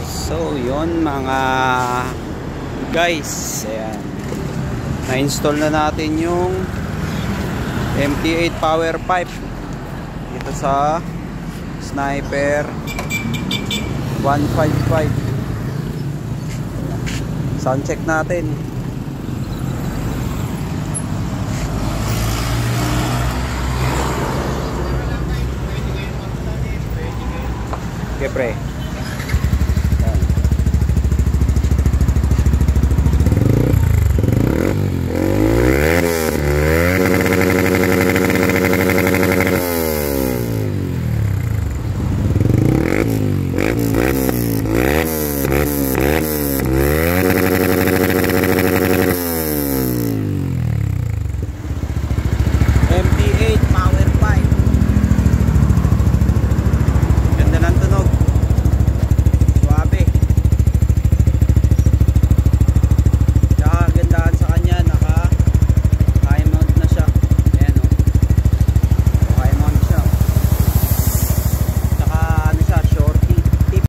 So yun mga guys, ayan, na-install na natin yung MT8 power pipe dito sa Sniper 155. Sound check natin. Okay pre.